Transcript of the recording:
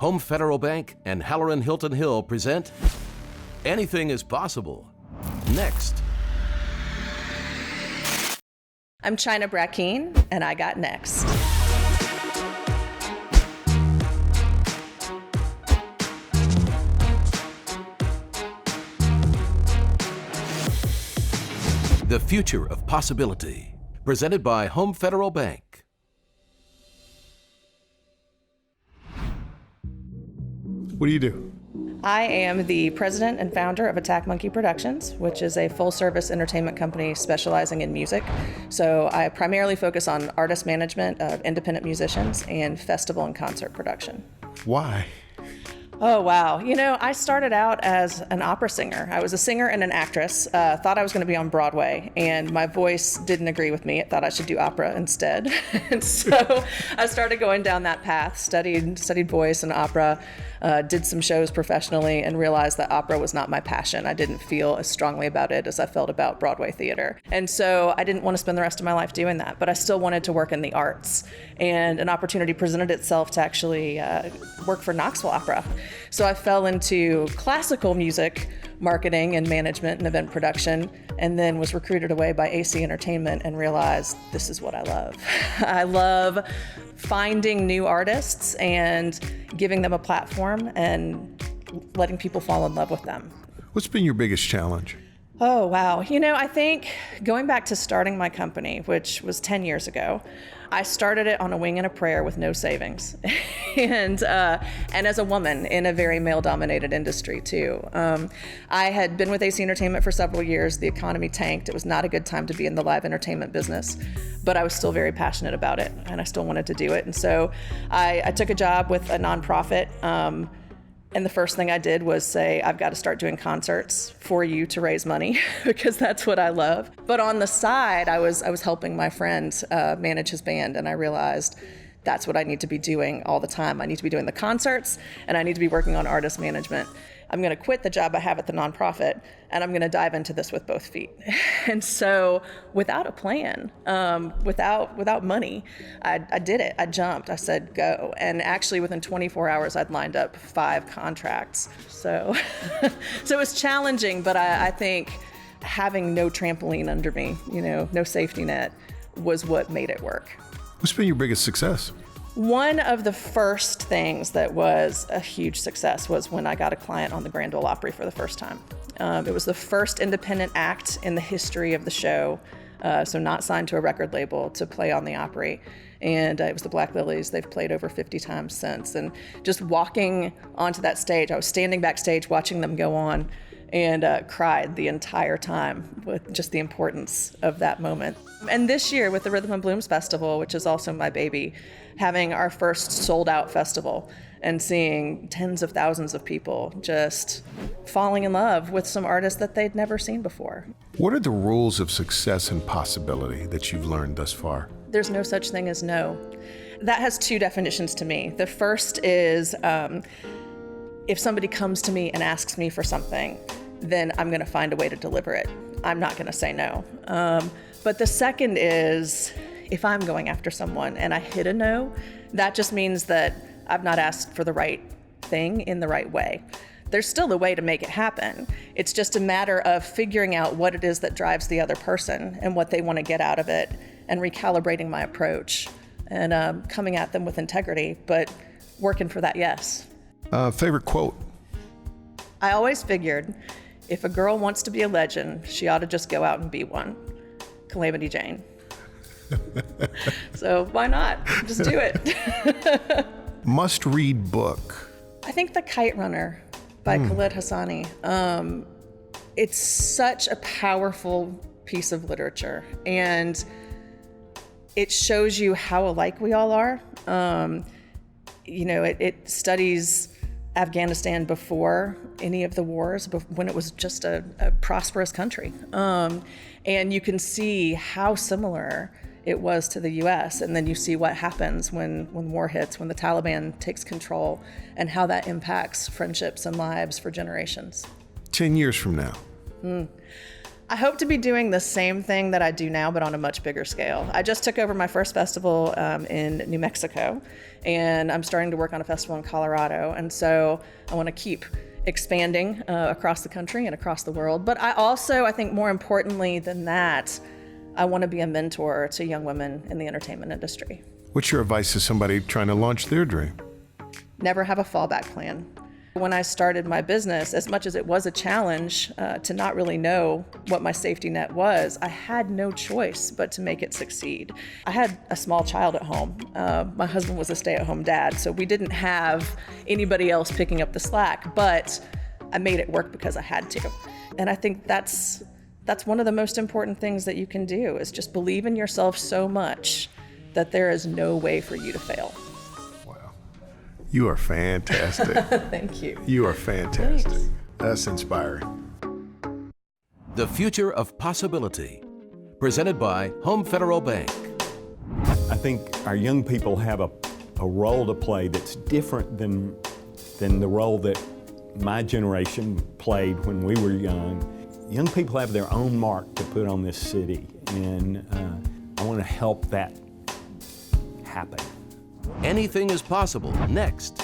Home Federal Bank and Halloran Hilton Hill present Anything is Possible. Next. I'm Chyna Brackeen, and I got next. The Future of Possibility, presented by Home Federal Bank. What do you do? I am the president and founder of Attack Monkey Productions, which is a full-service entertainment company specializing in music. So I primarily focus on artist management of independent musicians and festival and concert production. Why? Oh, wow. You know, I started out as an opera singer. I was a singer and an actress, thought I was going to be on Broadway, and my voice didn't agree with me. It thought I should do opera instead. And so I started going down that path, studied voice and opera, did some shows professionally, and realized that opera was not my passion. I didn't feel as strongly about it as I felt about Broadway theater. And so I didn't want to spend the rest of my life doing that, but I still wanted to work in the arts. And an opportunity presented itself to actually work for Knoxville Opera. So I fell into classical music marketing and management and event production, and then was recruited away by AC Entertainment and realized this is what I love. I love finding new artists and giving them a platform and letting people fall in love with them. What's been your biggest challenge? Oh, wow. You know, I think going back to starting my company, which was 10 years ago, I started it on a wing and a prayer with no savings. and as a woman in a very male-dominated industry, too. I had been with AC Entertainment for several years. The economy tanked. It was not a good time to be in the live entertainment business, but I was still very passionate about it, and I still wanted to do it. And so I took a job with a nonprofit. And the first thing I did was say, I've got to start doing concerts for you to raise money because that's what I love. But on the side, I was helping my friend manage his band, and I realized that's what I need to be doing all the time. I need to be doing the concerts, and I need to be working on artist management. I'm going to quit the job I have at the nonprofit, and I'm going to dive into this with both feet. And so without a plan, without money, I did it. I jumped. I said, go. And actually within 24 hours, I'd lined up 5 contracts. So, so it was challenging, but I think having no trampoline under me, no safety net, was what made it work. What's been your biggest success? One of the first things that was a huge success was when I got a client on the Grand Ole Opry for the first time. It was the first independent act in the history of the show, so not signed to a record label, to play on the Opry. And it was the Black Lilies. They've played over 50 times since. And just walking onto that stage, I was standing backstage watching them go on, and cried the entire time with just the importance of that moment. And this year with the Rhythm and Blooms Festival, which is also my baby, having our first sold-out festival and seeing tens of thousands of people just falling in love with some artists that they'd never seen before. What are the rules of success and possibility that you've learned thus far? There's no such thing as no. That has 2 definitions to me. The first is if somebody comes to me and asks me for something, then I'm going to find a way to deliver it. I'm not going to say no. But the second is, if I'm going after someone and I hit a no, that just means that I've not asked for the right thing in the right way. There's still a way to make it happen. It's just a matter of figuring out what it is that drives the other person and what they want to get out of it, and recalibrating my approach and coming at them with integrity, but working for that yes. Favorite quote? I always figured if a girl wants to be a legend, she ought to just go out and be one. Calamity Jane. So why not? Just do it. Must-read book? I think The Kite Runner by Khaled Hosseini. It's such a powerful piece of literature, and it shows you how alike we all are. It studies Afghanistan before any of the wars, when it was just a prosperous country. And you can see how similar it was to the US. And then you see what happens when war hits, when the Taliban takes control, and how that impacts friendships and lives for generations. 10 years from now? I hope to be doing the same thing that I do now, but on a much bigger scale. I just took over my first festival in New Mexico, and I'm starting to work on a festival in Colorado. And so I want to keep expanding across the country and across the world. But I think more importantly than that, I want to be a mentor to young women in the entertainment industry. What's your advice to somebody trying to launch their dream? Never have a fallback plan. When I started my business, as much as it was a challenge to not really know what my safety net was, I had no choice but to make it succeed. I had a small child at home. My husband was a stay-at-home dad, so we didn't have anybody else picking up the slack, but I made it work because I had to. And I think that's one of the most important things that you can do, is just believe in yourself so much that there is no way for you to fail. You are fantastic. Thank you. You are fantastic. Thanks. That's inspiring. The Future of Possibility, presented by Home Federal Bank. I think our young people have a role to play that's different than the role that my generation played when we were young. Young people have their own mark to put on this city, and I want to help that happen. Anything is possible. Next.